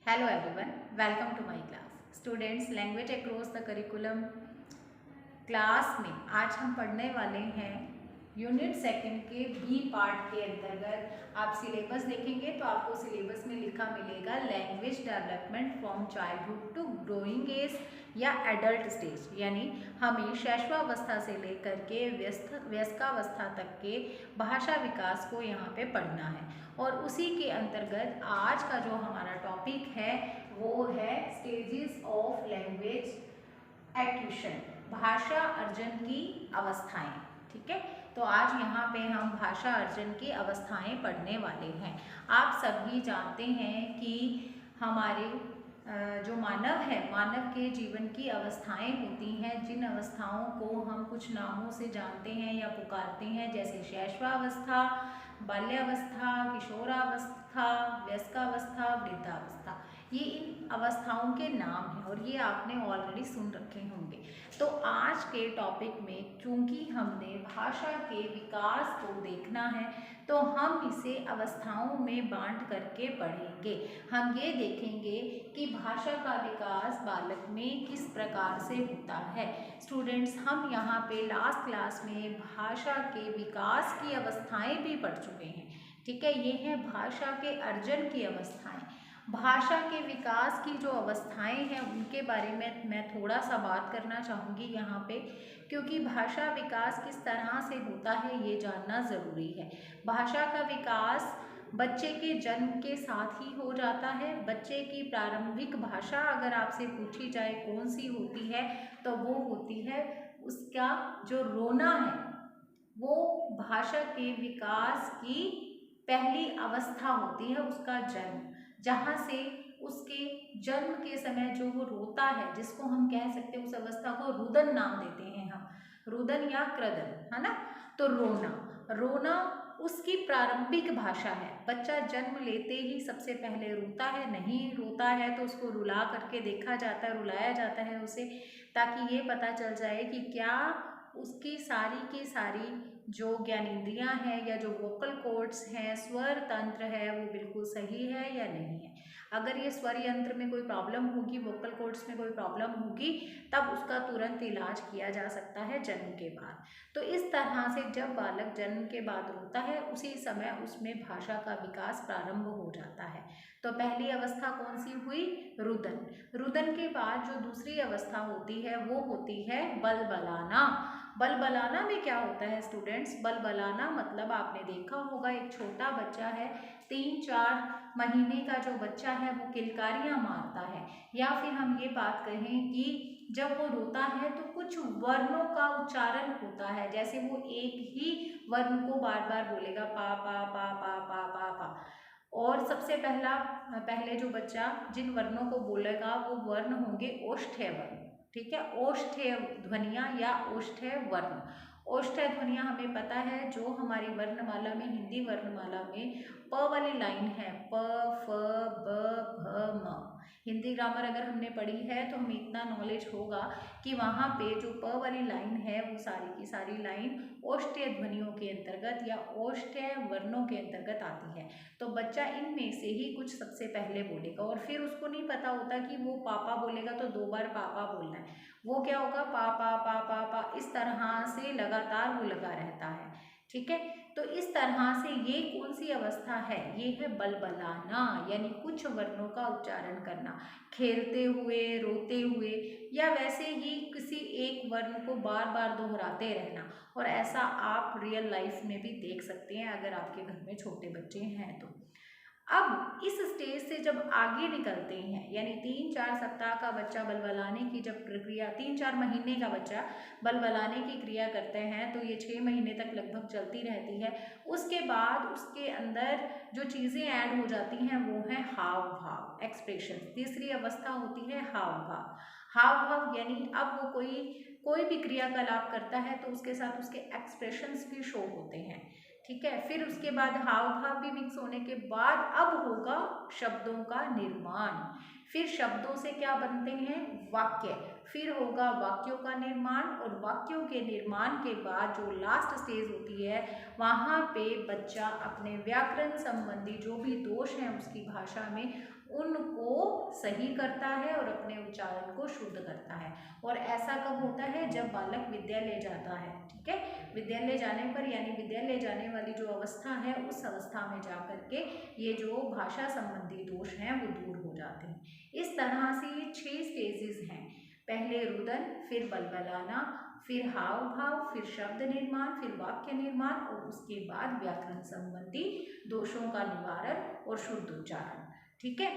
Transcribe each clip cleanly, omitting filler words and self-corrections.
Hello everyone, welcome to my class. Students, language across the curriculum class में आज हम पढ़ने वाले हैं यूनिट सेकंड के बी पार्ट के अंतर्गत। आप सिलेबस देखेंगे तो आपको सिलेबस में लिखा मिलेगा language development from childhood to growing age या एडल्ट स्टेज, यानी हमें शैशवावस्था से लेकर के वयस्कावस्था तक के भाषा विकास को यहाँ पे पढ़ना है। और उसी के अंतर्गत आज का जो हमारा टॉपिक है वो है स्टेजेस ऑफ लैंग्वेज एक्विजिशन, भाषा अर्जन की अवस्थाएं। ठीक है, तो आज यहाँ पे हम भाषा अर्जन की अवस्थाएं पढ़ने वाले हैं। आप सभी जानते हैं कि हमारे जो मानव है, मानव के जीवन की अवस्थाएं होती हैं, जिन अवस्थाओं को हम कुछ नामों से जानते हैं या पुकारते हैं, जैसे शैशवावस्था, बाल्यावस्था, किशोरावस्था, वयस्कावस्था, वृद्धावस्था। ये इन अवस्थाओं के नाम हैं और ये आपने ऑलरेडी सुन रखे होंगे। तो आज के टॉपिक में चूंकि हमने भाषा के विकास को देखना है तो हम इसे अवस्थाओं में बांट करके पढ़ेंगे। हम ये देखेंगे कि भाषा का विकास बालक में किस प्रकार से होता है। स्टूडेंट्स, हम यहाँ पे लास्ट क्लास में भाषा के विकास की अवस्थाएं भी पढ़ चुके हैं। ठीक है, ये है भाषा के अर्जन की अवस्थाएं। भाषा के विकास की जो अवस्थाएं हैं उनके बारे में मैं थोड़ा सा बात करना चाहूँगी यहाँ पे, क्योंकि भाषा विकास किस तरह से होता है ये जानना ज़रूरी है। भाषा का विकास बच्चे के जन्म के साथ ही हो जाता है। बच्चे की प्रारंभिक भाषा अगर आपसे पूछी जाए कौन सी होती है तो वो होती है उसका जो रोना है, वो भाषा के विकास की पहली अवस्था होती है, उसका जन्म। जहाँ से उसके जन्म के समय जो वो रोता है, जिसको हम कह सकते हैं उस अवस्था को रुदन नाम देते हैं हम, रुदन या क्रदन, है ना। तो रोना उसकी प्रारंभिक भाषा है। बच्चा जन्म लेते ही सबसे पहले रोता है, नहीं रोता है तो उसको रुला करके देखा जाता है, रुलाया जाता है उसे, ताकि ये पता चल जाए कि क्या उसकी सारी की सारी जो ज्ञानेंद्रियां हैं या जो वोकल कॉर्ड्स हैं, स्वर तंत्र है, वो बिल्कुल सही है या नहीं है। अगर ये स्वर यंत्र में कोई प्रॉब्लम होगी, वोकल कॉर्ड्स में कोई प्रॉब्लम होगी, तब उसका तुरंत इलाज किया जा सकता है जन्म के बाद। तो इस तरह से जब बालक जन्म के बाद रोता है उसी समय उसमें भाषा का विकास प्रारंभ हो जाता है। तो पहली अवस्था कौन सी हुई? रुदन। रुदन के बाद जो दूसरी अवस्था होती है वो होती है बलबलाना। बलबलाना में क्या होता है स्टूडेंट्स? बलबलाना मतलब आपने देखा होगा, एक छोटा बच्चा है, 3-4 महीने का जो बच्चा है वो किलकारियाँ मारता है, या फिर हम ये बात कहें कि जब वो रोता है तो कुछ वर्णों का उच्चारण होता है, जैसे वो एक ही वर्ण को बार बार बोलेगा, पा पा पा पा पा पा पा। और सबसे पहले जो बच्चा जिन वर्णों को बोलेगा वो वर्ण होंगे ओष्ठ्य वर्ण। ठीक है, ओष्ठ्य ध्वनियाँ या ओष्ठ्य वर्ण। ओष्ठ्य ध्वनियाँ हमें पता है जो हमारी वर्णमाला में, हिंदी वर्णमाला में प वाली लाइन है, प, फ, ब, भ, म। हिंदी ग्रामर अगर हमने पढ़ी है तो हमें इतना नॉलेज होगा कि वहाँ पे जो प वाली लाइन है वो सारी की सारी लाइन ओष्ठ्य ध्वनियों के अंतर्गत या ओष्ठ्य वर्णों के अंतर्गत आती है। तो बच्चा इनमें से ही कुछ सबसे पहले बोलेगा, और फिर उसको नहीं पता होता कि वो पापा बोलेगा तो 2 बार पापा बोलना है, वो क्या होगा, पा पा पा पा पा, इस तरह से लगातार वो लगा रहता है। ठीक है, तो इस तरह से ये कौन सी अवस्था है? ये है बलबलाना, यानी कुछ वर्णों का उच्चारण करना, खेलते हुए, रोते हुए, या वैसे ही किसी एक वर्ण को बार बार दोहराते रहना। और ऐसा आप रियल लाइफ में भी देख सकते हैं अगर आपके घर में छोटे बच्चे हैं तो। अब इस स्टेज से जब आगे निकलते हैं, यानी 3-4 सप्ताह का बच्चा बलबलाने की जब प्रक्रिया, 3-4 महीने का बच्चा बलबलाने की क्रिया करते हैं तो ये 6 महीने तक लगभग चलती रहती है। उसके बाद उसके अंदर जो चीज़ें ऐड हो जाती हैं वो है हाव भाव, एक्सप्रेशन। तीसरी अवस्था होती है हाव भाव। हाव भाव यानी अब वो कोई भी क्रियाकलाप करता है तो उसके साथ उसके एक्सप्रेशंस भी शो होते हैं। ठीक है, फिर उसके बाद हाव भाव भी मिक्स होने के बाद अब होगा शब्दों का निर्माण। फिर शब्दों से क्या बनते हैं? वाक्य। फिर होगा वाक्यों का निर्माण, और वाक्यों के निर्माण के बाद जो लास्ट स्टेज होती है वहाँ पे बच्चा अपने व्याकरण संबंधी जो भी दोष हैं उसकी भाषा में उनको सही करता है और अपने उच्चारण को शुद्ध करता है। और ऐसा कब होता है? जब बालक विद्यालय जाता है। ठीक है, विद्यालय जाने पर यानी विद्यालय जाने वाली जो अवस्था है उस अवस्था में जा करके ये जो भाषा संबंधी दोष हैं वो दूर हो जाते हैं। इस तरह से ये 6 स्टेजेस हैं। पहले रुदन, फिर बलबलाना, फिर हाव भाव, फिर शब्द निर्माण, फिर वाक्य निर्माण और उसके बाद व्याकरण संबंधी दोषों का निवारण और शुद्ध उच्चारण। ठीक है,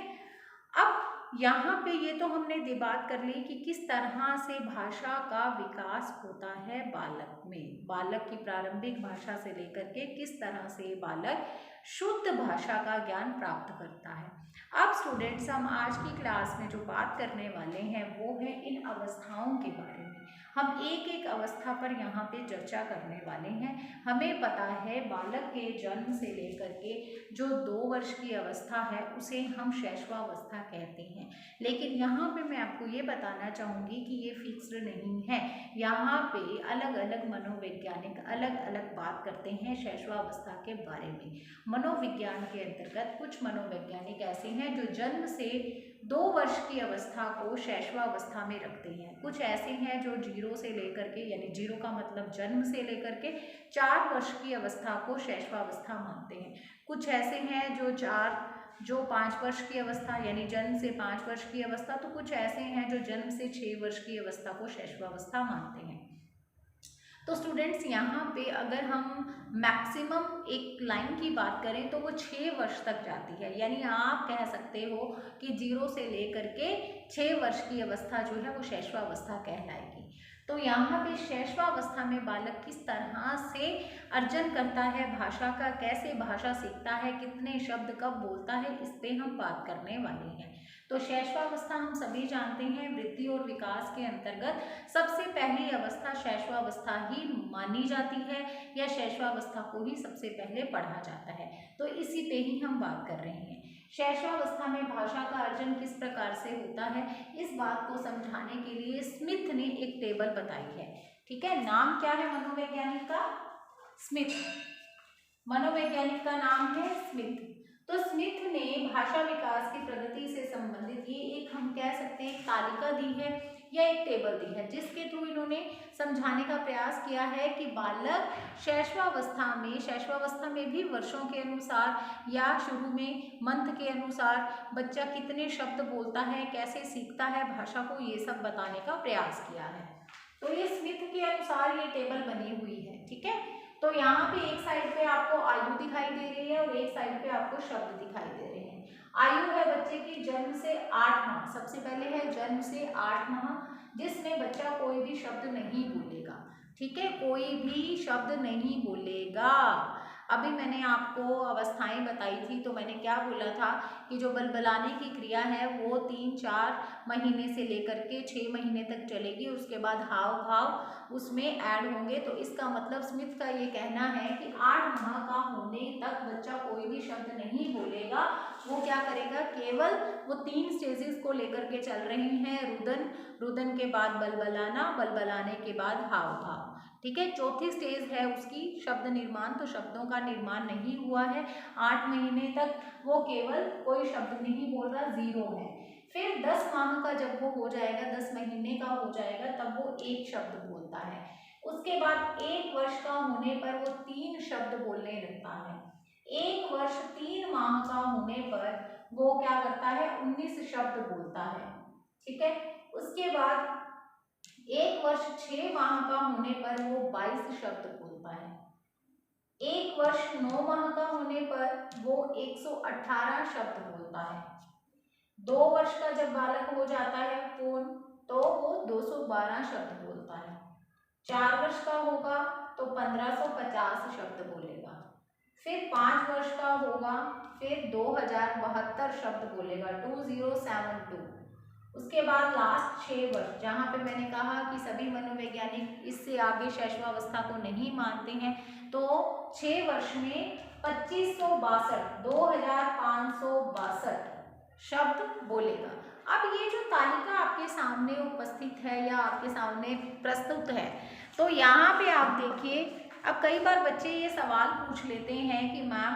अब यहाँ पे ये तो हमने बात कर ली कि किस तरह से भाषा का विकास होता है बालक में, बालक की प्रारंभिक भाषा से लेकर के किस तरह से बालक शुद्ध भाषा का ज्ञान प्राप्त करता है। अब स्टूडेंट्स, हम आज की क्लास में जो बात करने वाले हैं वो है इन अवस्थाओं के बारे में। हम एक एक अवस्था पर यहाँ पे चर्चा करने वाले हैं। हमें पता है बालक के जन्म से लेकर के जो 2 वर्ष की अवस्था है उसे हम शैशवावस्था कहते हैं। लेकिन यहाँ पे मैं आपको ये बताना चाहूँगी कि ये फिक्स्ड नहीं है। यहाँ पे अलग अलग मनोवैज्ञानिक अलग अलग बात करते हैं शैशवावस्था के बारे में। मनोविज्ञान के अंतर्गत कुछ मनोवैज्ञानिक ऐसे हैं जो जन्म से 2 वर्ष की अवस्था को शैशवावस्था में रखते हैं। कुछ ऐसे हैं जो 0 से लेकर के यानी 0 का मतलब जन्म से लेकर के 4 वर्ष की अवस्था को शैशवावस्था मानते हैं। कुछ ऐसे हैं जो 5 वर्ष की अवस्था यानी जन्म से 5 वर्ष की अवस्था, तो कुछ ऐसे हैं जो जन्म से 6 वर्ष की अवस्था को शैशवावस्था मानते हैं। तो स्टूडेंट्स, यहाँ पे अगर हम मैक्सिमम एक लाइन की बात करें तो वो 6 वर्ष तक जाती है। यानी आप कह सकते हो कि 0 से लेकर के 6 वर्ष की अवस्था जो है वो शैशवावस्था कहलाएगी। तो यहाँ पे शैशवावस्था में बालक किस तरह से अर्जन करता है भाषा का, कैसे भाषा सीखता है, कितने शब्द कब बोलता है, इस पे हम बात करने वाले हैं। तो शैशवावस्था हम सभी जानते हैं वृद्धि और विकास के अंतर्गत सबसे पहली अवस्था शैशवावस्था ही मानी जाती है या शैशवावस्था को ही सबसे पहले पढ़ा जाता है। तो इसी पे ही हम बात कर रहे हैं। शैशवावस्था में भाषा का अर्जन किस प्रकार से होता है, इस बात को समझाने के लिए स्मिथ ने एक टेबल बताई है। ठीक है, नाम क्या है मनोवैज्ञानिक का? स्मिथ। मनोवैज्ञानिक का नाम है स्मिथ। तो स्मिथ ने भाषा विकास की प्रगति से संबंधित ये एक हम कह सकते हैं तालिका दी है या एक टेबल दी है, जिसके थ्रू इन्होंने समझाने का प्रयास किया है कि बालक शैशवावस्था में भी वर्षों के अनुसार या शुरू में मंथ के अनुसार बच्चा कितने शब्द बोलता है, कैसे सीखता है भाषा को, ये सब बताने का प्रयास किया है। तो ये स्मिथ के अनुसार ये टेबल बनी हुई है। ठीक है, तो यहाँ पे एक साइड पे आपको आयु दिखाई दे रही है और एक साइड पे आपको शब्द दिखाई दे रहे हैं। आयु है बच्चे की जन्म से 8 माह, सबसे पहले है जन्म से 8 माह, जिसमें बच्चा कोई भी शब्द नहीं बोलेगा। ठीक है, कोई भी शब्द नहीं बोलेगा। अभी मैंने आपको अवस्थाएं बताई थी तो मैंने क्या बोला था कि जो बलबलाने की क्रिया है वो 3-4 महीने से लेकर के 6 महीने तक चलेगी, उसके बाद हाव भाव उसमें ऐड होंगे। तो इसका मतलब स्मिथ का ये कहना है कि 8 माह का होने तक बच्चा कोई भी शब्द नहीं बोलेगा। वो क्या करेगा, केवल वो 3 स्टेजेस को लेकर के चल रही हैं। रुदन, रुदन के बाद बलबलाना, बलबलाने के बाद हाव भाव। ठीक है, चौथी स्टेज है उसकी शब्द निर्माण, तो शब्दों का निर्माण नहीं हुआ है। 8 महीने तक वो केवल कोई शब्द नहीं बोल रहा, 0 है। फिर 10 माह का जब वो हो जाएगा, 10 महीने का हो जाएगा, तब वो 1 शब्द बोलता है। उसके बाद 1 वर्ष का होने पर वो 3 शब्द बोलने लगता है। 1 वर्ष 3 माह का होने पर वो क्या करता है, 19 शब्द बोलता है। ठीक है, उसके बाद 1 वर्ष 6 माह का होने पर वो 22 शब्द बोलता है। 1 वर्ष 9 माह का होने पर वो 118 शब्द बोलता है। 2 वर्ष का जब बालक हो जाता है पूर्ण, तो वो 212 शब्द बोलता है। 4 वर्ष का होगा तो 1550 शब्द बोलेगा। फिर 5 वर्ष का होगा, फिर 2072 शब्द बोलेगा, 2072। उसके बाद लास्ट 6 वर्ष, जहाँ पे मैंने कहा कि सभी मनोवैज्ञानिक इससे आगे शैशवावस्था को नहीं मानते हैं, तो 6 वर्ष में 2562 शब्द बोलेगा। अब ये जो तालिका आपके सामने उपस्थित है या आपके सामने प्रस्तुत है, तो यहाँ पे आप देखिए, अब कई बार बच्चे ये सवाल पूछ लेते हैं कि मैम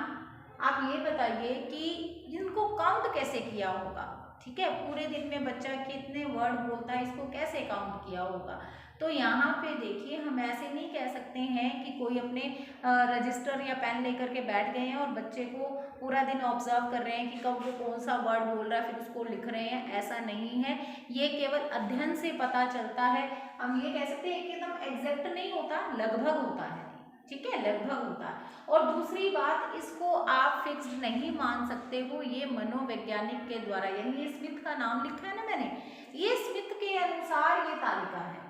आप ये बताइए कि इनको काउंट कैसे किया होगा। ठीक है, पूरे दिन में बच्चा कितने वर्ड बोलता है, इसको कैसे काउंट किया होगा। तो यहाँ पे देखिए, हम ऐसे नहीं कह सकते हैं कि कोई अपने रजिस्टर या पेन लेकर के बैठ गए हैं और बच्चे को पूरा दिन ऑब्जर्व कर रहे हैं कि कब वो कौन सा वर्ड बोल रहा है, फिर उसको लिख रहे हैं। ऐसा नहीं है, ये केवल अध्ययन से पता चलता है। हम ये कह सकते हैं कि एकदम एग्जैक्ट नहीं होता, लगभग होता है। ठीक है, लगभग होता है। और दूसरी बात, इसको आप फिक्स्ड नहीं मान सकते हो, ये मनोवैज्ञानिक के द्वारा, यानी ये स्मिथ का नाम लिखा है ना मैंने, ये स्मिथ के अनुसार ये तालिका है।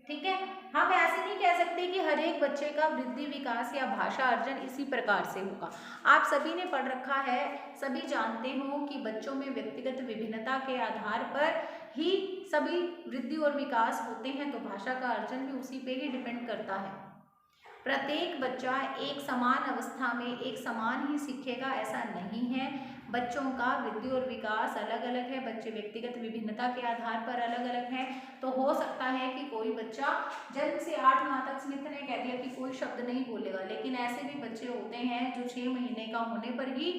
ठीक है, हम ऐसे नहीं कह सकते कि हर एक बच्चे का वृद्धि विकास या भाषा अर्जन इसी प्रकार से होगा। आप सभी ने पढ़ रखा है, सभी जानते हो कि बच्चों में व्यक्तिगत विभिन्नता के आधार पर ही सभी वृद्धि और विकास होते हैं, तो भाषा का अर्जन भी उसी पे ही डिपेंड करता है। प्रत्येक बच्चा एक समान अवस्था में एक समान ही सीखेगा, ऐसा नहीं है। बच्चों का वृद्धि और विकास अलग अलग है, बच्चे व्यक्तिगत विभिन्नता के आधार पर अलग अलग हैं। तो हो सकता है कि कोई बच्चा जन्म से 8 माह तक, स्मिथ ने कह दिया कि कोई शब्द नहीं बोलेगा, लेकिन ऐसे भी बच्चे होते हैं जो 6 महीने का होने पर ही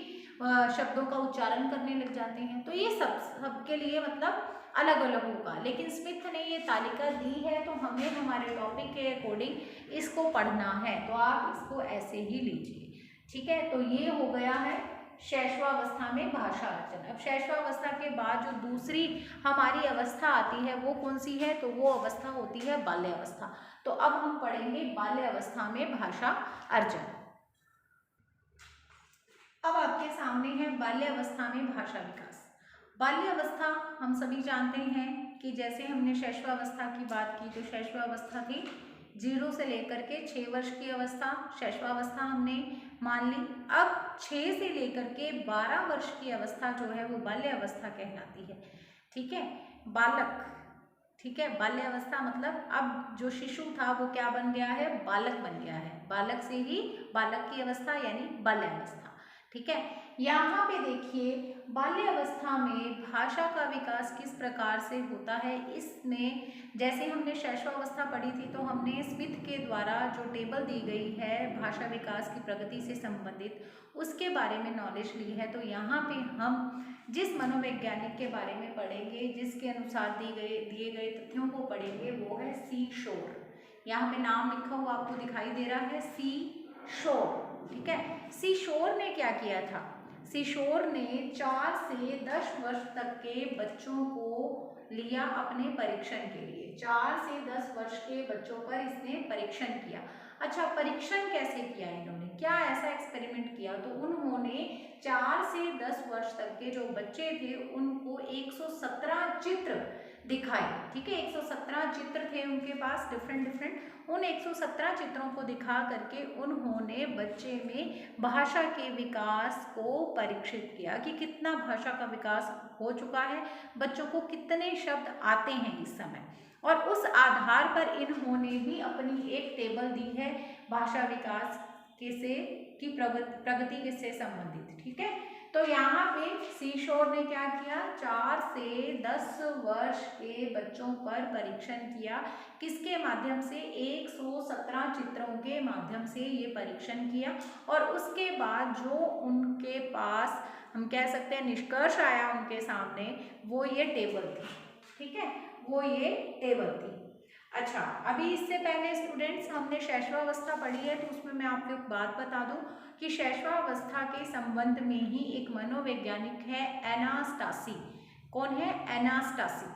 शब्दों का उच्चारण करने लग जाते हैं। तो ये सबके लिए मतलब अलग अलग होगा, लेकिन स्मिथ ने ये तालिका दी है तो हमें हमारे टॉपिक के अकॉर्डिंग इसको पढ़ना है, तो आप इसको ऐसे ही लीजिए। ठीक है, तो ये हो गया है शैशवावस्था में भाषा अर्जन। अब शैशवावस्था के बाद जो दूसरी हमारी अवस्था आती है वो कौन सी है, तो वो अवस्था होती है बाल्यावस्था। तो अब हम पढ़ेंगे बाल्यावस्था में भाषा अर्जन। अब आपके सामने है बाल्यावस्था में भाषा विकास। बाल्यावस्था हम सभी जानते हैं कि जैसे हमने शैशवावस्था की बात की, तो शैशवावस्था थी 0 से लेकर के 6 वर्ष की अवस्था, शैशवावस्था हमने मान ली। अब 6 से लेकर के 12 वर्ष की अवस्था जो है वो बाल्यावस्था कहलाती है। ठीक है, बालक। ठीक है, बाल्यावस्था मतलब अब जो शिशु था वो क्या बन गया है, बालक बन गया है। बालक से ही बालक की अवस्था यानी बाल्यावस्था। ठीक है, यहाँ पे देखिए बाल्यावस्था में भाषा का विकास किस प्रकार से होता है। इसमें जैसे हमने शैशवावस्था पढ़ी थी, तो हमने स्मिथ के द्वारा जो टेबल दी गई है भाषा विकास की प्रगति से संबंधित, उसके बारे में नॉलेज ली है। तो यहाँ पे हम जिस मनोवैज्ञानिक के बारे में पढ़ेंगे, जिसके अनुसार दिए गए तथ्यों को पढ़ेंगे, वो है सी शोर। यहाँ पे नाम लिखा हुआ आपको दिखाई दे रहा है, सी शोर। ठीक है, सी शोर ने क्या किया था, सी शोर ने 4 से 10 वर्ष तक के बच्चों को लिया अपने परीक्षण के लिए। 4 से 10 वर्ष के बच्चों पर इसने परीक्षण किया। अच्छा, परीक्षण कैसे किया इन्होंने, क्या ऐसा एक्सपेरिमेंट किया, तो उन्होंने 4 से 10 वर्ष तक के जो बच्चे थे उनको 117 चित्र दिखाए। ठीक है, 117 चित्र थे उनके पास, डिफरेंट। उन 117 चित्रों को दिखा करके उन्होंने बच्चे में भाषा के विकास को परीक्षित किया कि कितना भाषा का विकास हो चुका है, बच्चों को कितने शब्द आते हैं इस समय। और उस आधार पर इन्होंने भी अपनी एक टेबल दी है भाषा विकास की प्रगति से संबंधित। ठीक है, तो यहाँ पे सी शोर ने क्या किया, 4 से 10 वर्ष के बच्चों पर परीक्षण किया। किसके माध्यम से, 117 चित्रों के माध्यम से ये परीक्षण किया। और उसके बाद जो उनके पास हम कह सकते हैं निष्कर्ष आया उनके सामने, वो ये टेबल थी। ठीक है, वो ये टेबल थी। अच्छा, अभी इससे पहले स्टूडेंट्स हमने शैशवावस्था पढ़ी है, तो उसमें मैं आपको एक बात बता दूं कि शैशवावस्था के संबंध में ही एक मनोवैज्ञानिक है एनास्टासी। कौन है, एनास्टासी।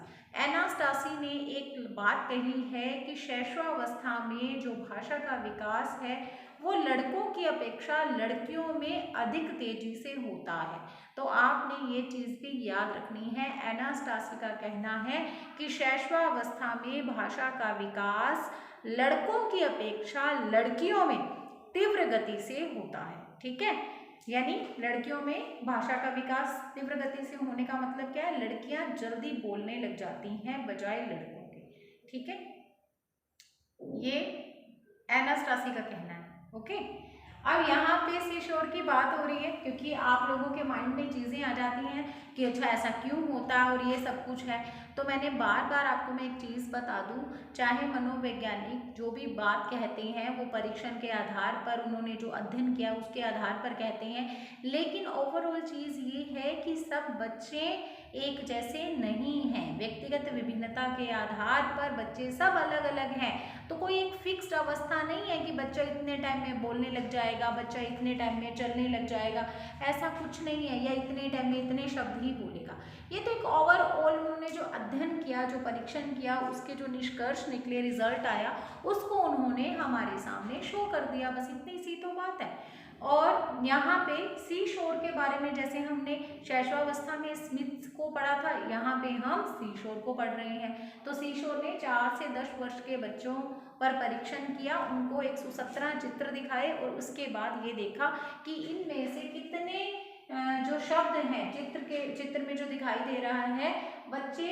एनास्टासी ने एक बात कही है कि शैशवावस्था में जो भाषा का विकास है वो लड़कों की अपेक्षा लड़कियों में अधिक तेजी से होता है। तो आपने ये चीज़ भी याद रखनी है। एनास्टासी का कहना है कि शैशवावस्था में भाषा का विकास लड़कों की अपेक्षा लड़कियों में तीव्र गति से होता है। ठीक है, यानी लड़कियों में भाषा का विकास तीव्र गति से होने का मतलब क्या है, लड़कियां जल्दी बोलने लग जाती हैं बजाय लड़कों के। ठीक है, ये एनास्टासी का कहना है। ओके, अब यहाँ पे सीशोर की बात हो रही है क्योंकि आप लोगों के माइंड में चीज़ें आ जाती हैं कि अच्छा ऐसा क्यों होता है और ये सब कुछ है। तो मैंने बार बार आपको मैं एक चीज़ बता दूं, चाहे मनोवैज्ञानिक जो भी बात कहते हैं वो परीक्षण के आधार पर, उन्होंने जो अध्ययन किया उसके आधार पर कहते हैं, लेकिन ओवरऑल चीज़ ये है कि सब बच्चे एक जैसे नहीं हैं। व्यक्तिगत विभिन्नता के आधार पर बच्चे सब अलग अलग हैं। तो कोई एक फिक्स्ड अवस्था नहीं है कि बच्चा इतने टाइम में बोलने लग जाएगा, बच्चा इतने टाइम में चलने लग जाएगा, ऐसा कुछ नहीं है, या इतने टाइम में इतने शब्द ही बोलेगा। ये तो एक ओवरऑल उन्होंने जो अध्ययन किया, जो परीक्षण किया, उसके जो निष्कर्ष निकले, रिजल्ट आया, उसको उन्होंने हमारे सामने शो कर दिया, बस इतनी सी तो बात है। और यहाँ पे सी शोर के बारे में जैसे हमने शैशवावस्था में स्मिथ को पढ़ा था, यहाँ पे हम सी शोर को पढ़ रहे हैं। तो सी शोर ने 4 से 10 वर्ष के बच्चों पर परीक्षण किया, उनको 117 चित्र दिखाए और उसके बाद ये देखा कि इनमें से कितने जो शब्द हैं चित्र में जो दिखाई दे रहा है, बच्चे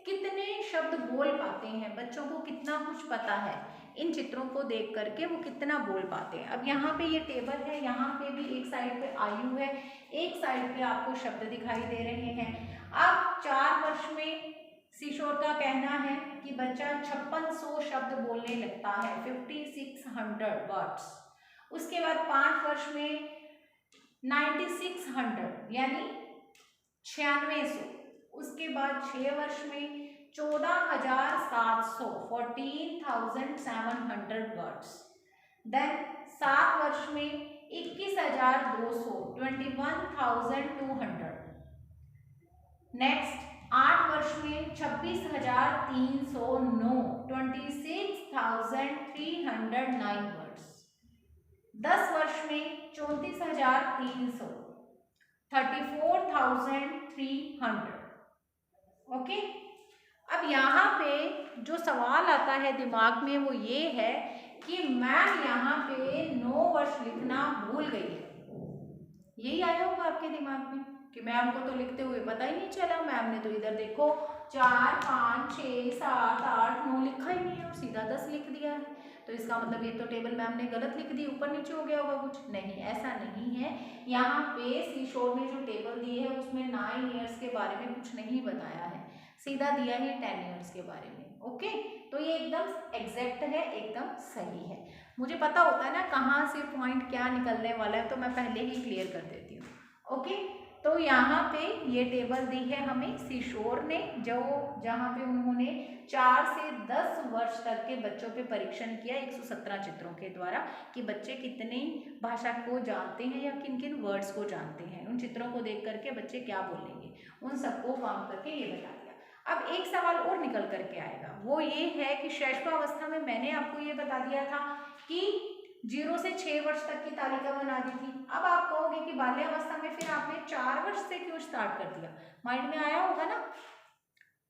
कितने शब्द बोल पाते हैं, बच्चों को कितना कुछ पता है, इन चित्रों को देख करके वो कितना बोल पाते हैं। अब यहाँ पे ये टेबल है, यहाँ पे भी एक साइड पे आयु है, एक साइड पे आपको शब्द दिखाई दे रहे हैं। अब 4 वर्ष में किशोर का कहना है कि बच्चा 5600 शब्द बोलने लगता है, 5600 वर्ड्स। उसके बाद 5 वर्ष में 9600 यानी 9600। उसके बाद 6 वर्ष में 14700 14700 वर्ड्स। देन 7 वर्ष में 21200 21200। नेक्स्ट 8 वर्ष में 26309 26309 वर्ड्स। 10 वर्ष में 34300 34300। ओके। अब यहाँ पे जो सवाल आता है दिमाग में वो ये है कि मैम यहाँ पे 9 वर्ष लिखना भूल गई है। यही आया होगा आपके दिमाग में कि मैम को तो लिखते हुए पता ही नहीं चला, मैम ने तो इधर देखो 4 5 6 7 8 9 लिखा ही नहीं है और सीधा 10 लिख दिया है। तो इसका मतलब ये तो टेबल मैम ने गलत लिख दी, ऊपर नीचे हो गया होगा कुछ। नहीं, ऐसा नहीं है। यहाँ पे किशोर ने जो टेबल दी है उसमें 9 ईयर्स के बारे में कुछ नहीं बताया है, सीधा दिया है 10 ईयर्स के बारे में। ओके, तो ये एकदम एग्जैक्ट है, एकदम सही है। मुझे पता होता है ना कहाँ से पॉइंट क्या निकलने वाला है, तो मैं पहले ही क्लियर कर देती हूँ। ओके, तो यहाँ पे ये टेबल दी है हमें किशोर ने, जो जहाँ पे उन्होंने 4 से 10 वर्ष तक के बच्चों पे परीक्षण किया 117 चित्रों के द्वारा कि बच्चे कितनी भाषा को जानते हैं या किन किन वर्ड्स को जानते हैं। उन चित्रों को देख करके बच्चे क्या बोलेंगे, उन सबको काम करके ये बता दिया। अब एक सवाल और निकल करके आएगा, वो ये है कि शैशवावस्था में मैंने आपको ये बता दिया था कि 0 से 6 वर्ष तक की तालिका बना दी थी। अब आप कहोगे कि बाल्यावस्था में फिर आपने 4 वर्ष से क्यों स्टार्ट कर दिया? माइंड में आया होगा ना,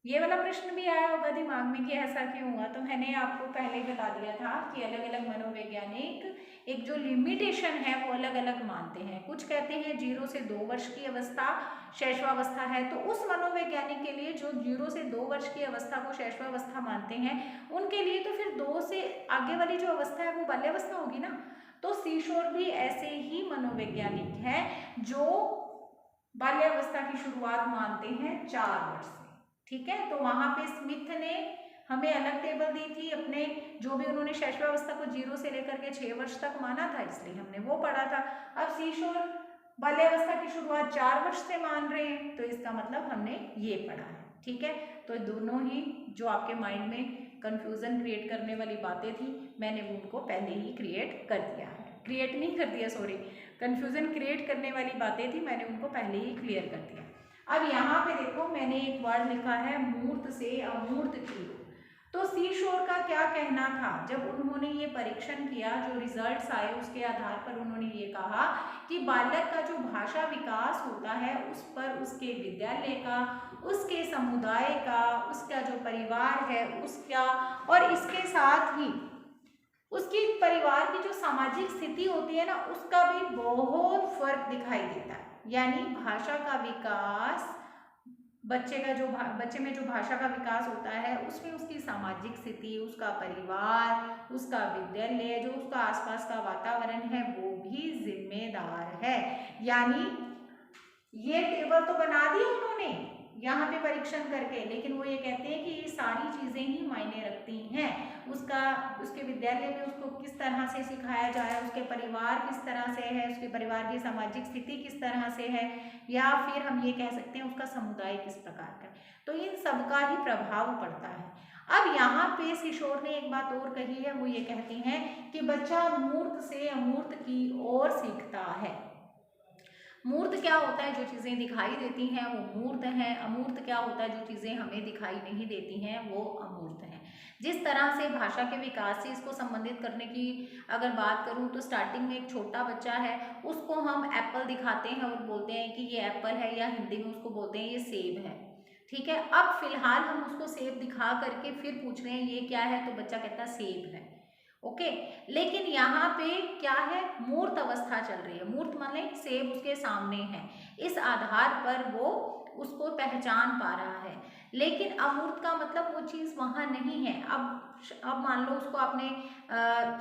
ये वाला प्रश्न भी आया होगा दिमाग में कि ऐसा क्यों हुआ। तो मैंने आपको पहले ही बता दिया था कि अलग अलग मनोवैज्ञानिक एक जो लिमिटेशन है वो अलग अलग मानते हैं। कुछ कहते हैं 0 से 2 वर्ष की अवस्था शैशवावस्था है, तो उस मनोवैज्ञानिक के लिए जो 0 से 2 वर्ष की अवस्था को शैशवावस्था मानते हैं, उनके लिए तो फिर 2 से आगे वाली जो अवस्था है वो बाल्यावस्था होगी ना। तो किशोर भी ऐसे ही मनोवैज्ञानिक हैं जो बाल्यावस्था की शुरुआत मानते हैं 4 वर्ष से। ठीक है, तो वहां पे स्मिथ ने हमें अलग टेबल दी थी अपने, जो भी उन्होंने शैशवावस्था को 0 से लेकर के 6 वर्ष तक माना था, इसलिए हमने वो पढ़ा था। अब किशोर बाल्यावस्था की शुरुआत 4 वर्ष से मान रहे हैं, तो इसका मतलब हमने ये पढ़ा है। ठीक है, तो दोनों ही जो आपके माइंड में कंफ्यूजन क्रिएट करने वाली बातें थी, मैंने वो उनको पहले ही क्रिएट कर दिया है, क्रिएट नहीं कर दिया, सॉरी, कंफ्यूजन क्रिएट करने वाली बातें थी, मैंने उनको पहले ही क्लियर कर दिया। अब यहाँ पे देखो मैंने एक वर्ड लिखा है मूर्त से अमूर्त की ओर। तो किशोर का क्या कहना था जब उन्होंने ये परीक्षण किया, जो रिजल्ट्स आए उसके आधार पर उन्होंने ये कहा कि बालक का जो भाषा विकास होता है उस पर उसके विद्यालय का, उसके समुदाय का, उसका जो परिवार है उसका, और इसके साथ ही उसकी परिवार की जो सामाजिक स्थिति होती है ना, उसका भी बहुत फर्क दिखाई देता है। यानी भाषा का विकास बच्चे में जो भाषा का विकास होता है उसमें उसकी सामाजिक स्थिति, उसका परिवार, उसका विद्यालय, जो उसका आसपास का वातावरण है वो भी जिम्मेदार है। यानी ये टेबल तो बना दी उन्होंने यहाँ पे परीक्षण करके, लेकिन वो ये कहते हैं कि ये सारी चीजें ही मायने रखती हैं। उसके विद्यालय में उसको किस तरह से सिखाया जा रहा है, उसके परिवार किस तरह से है, उसके परिवार की सामाजिक स्थिति किस तरह से है, या फिर हम ये कह सकते हैं उसका समुदाय किस प्रकार का है, तो इन सब का ही प्रभाव पड़ता है। अब यहाँ पे किशोर ने एक बात और कही है, वो ये कहते हैं कि बच्चा मूर्त से अमूर्त की ओर सीखता है। मूर्त क्या होता है, जो चीज़ें दिखाई देती हैं वो मूर्त हैं। अमूर्त क्या होता है, जो चीज़ें हमें दिखाई नहीं देती हैं वो अमूर्त हैं। जिस तरह से भाषा के विकास से इसको संबंधित करने की अगर बात करूं तो स्टार्टिंग में एक छोटा बच्चा है, उसको हम एप्पल दिखाते हैं और बोलते हैं कि ये एप्पल है, या हिंदी में उसको बोलते हैं ये सेब है। ठीक है, अब फिलहाल हम उसको सेब दिखा करके फिर पूछ रहे हैं ये क्या है, तो बच्चा कहता है सेब है। ओके, लेकिन यहाँ पे क्या है, मूर्त अवस्था चल रही है। मूर्त माने सेब उसके सामने है, इस आधार पर वो उसको पहचान पा रहा है। लेकिन अमूर्त का मतलब वो चीज़ वहाँ नहीं है। अब मान लो उसको आपने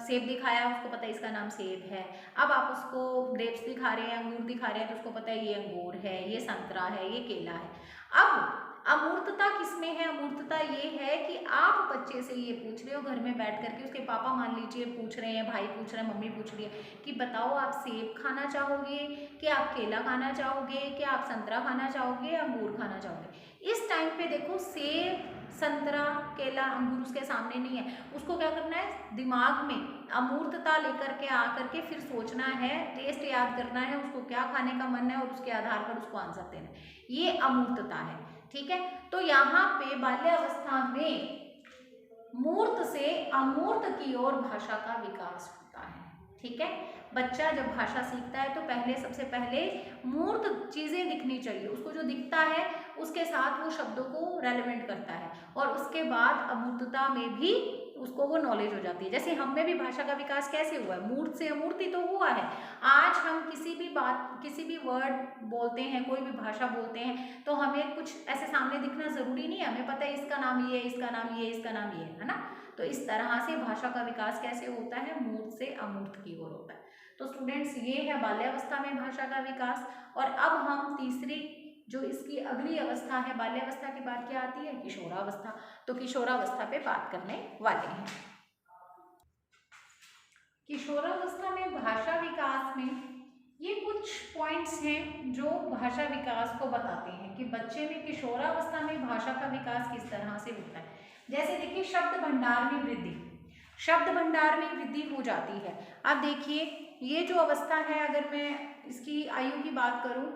सेब दिखाया, उसको पता है इसका नाम सेब है। अब आप उसको ग्रेप्स दिखा रहे हैं, अंगूर दिखा रहे हैं, तो उसको पता है ये अंगूर है, ये संतरा है, ये केला है। अब अमूर्तता किसमें है, अमूर्तता ये है कि आप बच्चे से ये पूछ रहे हो घर में बैठ करके, उसके पापा मान लीजिए पूछ रहे हैं, भाई पूछ रहे हैं, मम्मी पूछ रही है कि बताओ आप सेब खाना चाहोगे, कि आप केला खाना चाहोगे, कि आप संतरा खाना चाहोगे, अंगूर खाना चाहोगे। इस टाइम पे देखो सेब, संतरा, केला, अंगूर उसके सामने नहीं है। उसको क्या करना है, दिमाग में अमूर्तता लेकर के आकर के फिर सोचना है, टेस्ट याद करना है, उसको क्या खाने का मन है और उसके आधार पर उसको आंसर देना है। ये अमूर्तता है। ठीक है, तो यहाँ पे बाल्यावस्था में मूर्त से अमूर्त की ओर भाषा का विकास होता है। ठीक है, बच्चा जब भाषा सीखता है तो सबसे पहले मूर्त चीजें दिखनी चाहिए उसको, जो दिखता है उसके साथ वो शब्दों को रेलेवेंट करता है, और उसके बाद अमूर्तता में भी उसको वो नॉलेज हो जाती है। जैसे हम में भी भाषा का विकास कैसे हुआ है, मूर्त से अमूर्ति तो हुआ है। आज हम किसी भी वर्ड बोलते हैं, कोई भी भाषा बोलते हैं, तो हमें कुछ ऐसे सामने दिखना जरूरी नहीं है, हमें पता है इसका नाम ये, इसका नाम ये, इसका नाम ये है ना। तो इस तरह से भाषा का विकास कैसे होता है, मूर्त से अमूर्त की ओर होता है। तो स्टूडेंट्स, ये है बाल्यावस्था में भाषा का विकास। और अब हम तीसरी जो इसकी अगली अवस्था है, बाल्यावस्था के बाद क्या आती है, किशोरावस्था। तो किशोरावस्था पे बात करने वाले हैं। किशोरावस्था में भाषा विकास में ये कुछ पॉइंट्स हैं जो भाषा विकास को बताते हैं कि बच्चे में किशोरावस्था में भाषा का विकास किस तरह से होता है। जैसे देखिए, शब्द भंडार में वृद्धि, शब्द भंडार में वृद्धि हो जाती है। अब देखिए, ये जो अवस्था है, अगर मैं इसकी आयु की बात करूं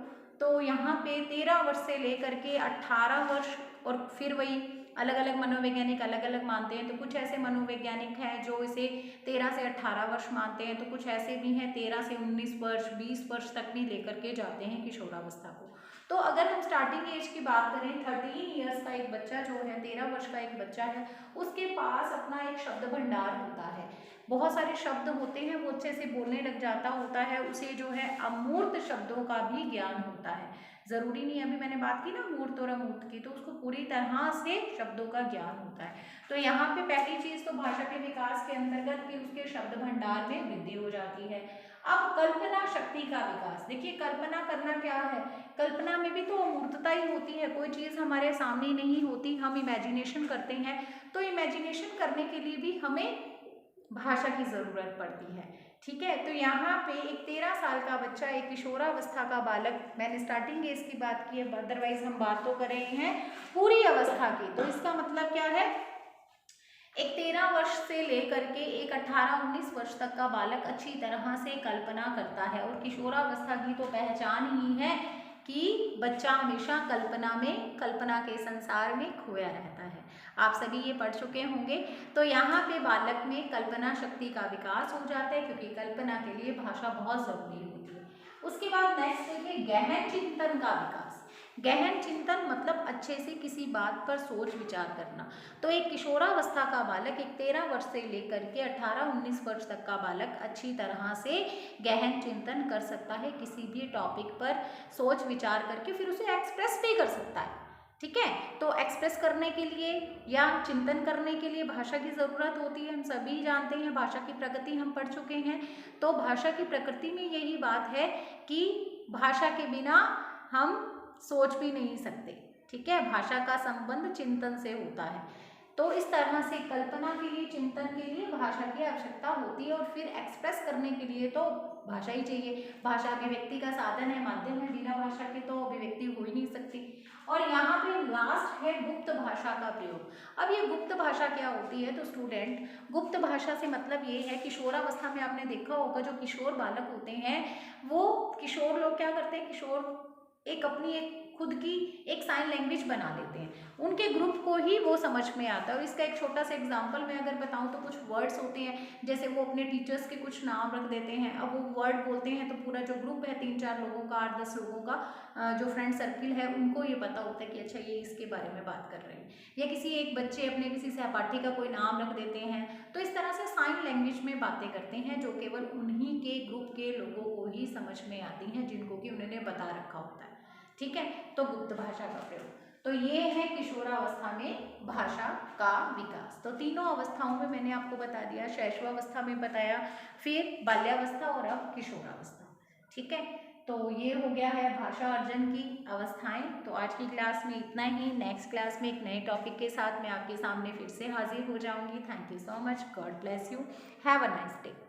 तो यहाँ पे 13 वर्ष से लेकर के 18 वर्ष, और फिर वही अलग अलग मनोवैज्ञानिक अलग अलग मानते हैं। तो कुछ ऐसे मनोवैज्ञानिक हैं जो इसे 13 से 18 वर्ष मानते हैं, तो कुछ ऐसे भी हैं 13 से 19 वर्ष, 20 वर्ष तक भी लेकर के जाते हैं किशोरावस्था को। तो अगर हम स्टार्टिंग एज की बात करें, 13 ईयर्स का एक बच्चा जो है, 13 वर्ष का एक बच्चा है, उसके पास अपना एक शब्द भंडार होता है, बहुत सारे शब्द होते हैं, वो अच्छे से बोलने लग जाता होता है, उसे जो है अमूर्त शब्दों का भी ज्ञान होता है। जरूरी नहीं, अभी मैंने बात की ना मूर्त और अमूर्त की, तो उसको पूरी तरह से शब्दों का ज्ञान होता है। तो यहाँ पे पहली चीज तो भाषा के विकास के अंतर्गत कि उसके शब्द भंडार में वृद्धि हो जाती है। अब कल्पना शक्ति का विकास, देखिए कल्पना करना क्या है, कल्पना में भी तो अमूर्तता ही होती है, कोई चीज हमारे सामने नहीं होती, हम इमेजिनेशन करते हैं, तो इमेजिनेशन करने के लिए भी हमें भाषा की जरूरत पड़ती है। ठीक है, तो यहाँ पे एक 13 साल का बच्चा, एक किशोरावस्था का बालक, मैंने स्टार्टिंग एज की बात की है, अदरवाइज हम बात तो कर रहे हैं पूरी अवस्था की। तो इसका मतलब क्या है, एक 13 वर्ष से लेकर के एक 18-19 वर्ष तक का बालक अच्छी तरह से कल्पना करता है। और किशोरावस्था की तो पहचान ही है कि बच्चा हमेशा कल्पना के संसार में खोया रहता है। आप सभी ये पढ़ चुके होंगे। तो यहाँ पे बालक में कल्पना शक्ति का विकास हो जाता है, क्योंकि कल्पना के लिए भाषा बहुत जरूरी होती है। उसके बाद नेक्स्ट देखिए, गहन चिंतन का विकास। गहन चिंतन मतलब अच्छे से किसी बात पर सोच विचार करना। तो एक किशोरावस्था का बालक, एक 13 वर्ष से लेकर के 18-19 वर्ष तक का बालक अच्छी तरह से गहन चिंतन कर सकता है, किसी भी टॉपिक पर सोच विचार करके फिर उसे एक्सप्रेस भी कर सकता है। ठीक है। तो एक्सप्रेस करने के लिए या चिंतन करने के लिए भाषा की ज़रूरत होती है, हम सभी जानते हैं, भाषा की प्रकृति हम पढ़ चुके हैं। तो भाषा की प्रकृति में यही बात है कि भाषा के बिना हम सोच भी नहीं सकते। ठीक है, भाषा का संबंध चिंतन से होता है। तो इस तरह से कल्पना के लिए, चिंतन के लिए भाषा की आवश्यकता होती है, और फिर एक्सप्रेस करने के लिए तो भाषा ही चाहिए। भाषा अभिव्यक्ति का साधन है, माध्यम है, बिना भाषा के तो अभिव्यक्ति हो ही नहीं सकती। और यहाँ पे लास्ट है गुप्त भाषा का प्रयोग। अब ये गुप्त भाषा क्या होती है, तो स्टूडेंट, गुप्त भाषा से मतलब ये है, किशोरावस्था में आपने देखा होगा जो किशोर बालक होते हैं, वो किशोर लोग क्या करते हैं, किशोर अपनी एक खुद की एक साइन लैंग्वेज बना लेते हैं, उनके ग्रुप को ही वो समझ में आता है। और इसका एक छोटा सा एग्जांपल मैं अगर बताऊं तो कुछ वर्ड्स होते हैं, जैसे वो अपने टीचर्स के कुछ नाम रख देते हैं। अब वो वर्ड बोलते हैं तो पूरा जो ग्रुप है 3-4 लोगों का, 8-10 लोगों का जो फ्रेंड सर्किल है, उनको ये पता होता है कि अच्छा ये इसके बारे में बात कर रहे हैं। या किसी एक बच्चे अपने किसी सहपाठी का कोई नाम रख देते हैं। तो इस तरह से साइन लैंग्वेज में बातें करते हैं, जो केवल उन्हीं के ग्रुप के लोगों को ही समझ में आती हैं, जिनको कि उन्होंने बता रखा होता है। ठीक है, तो गुप्त भाषा का प्रयोग। तो ये है किशोरावस्था में भाषा का विकास। तो तीनों अवस्थाओं में मैंने आपको बता दिया, शैशवावस्था में बताया, फिर बाल्यावस्था और अब किशोरावस्था। ठीक है, तो ये हो गया है भाषा अर्जन की अवस्थाएं। तो आज की क्लास में इतना ही। नेक्स्ट क्लास में एक नए टॉपिक के साथ मैं आपके सामने फिर से हाजिर हो जाऊंगी। Thank you so much. God bless you. Have a nice day.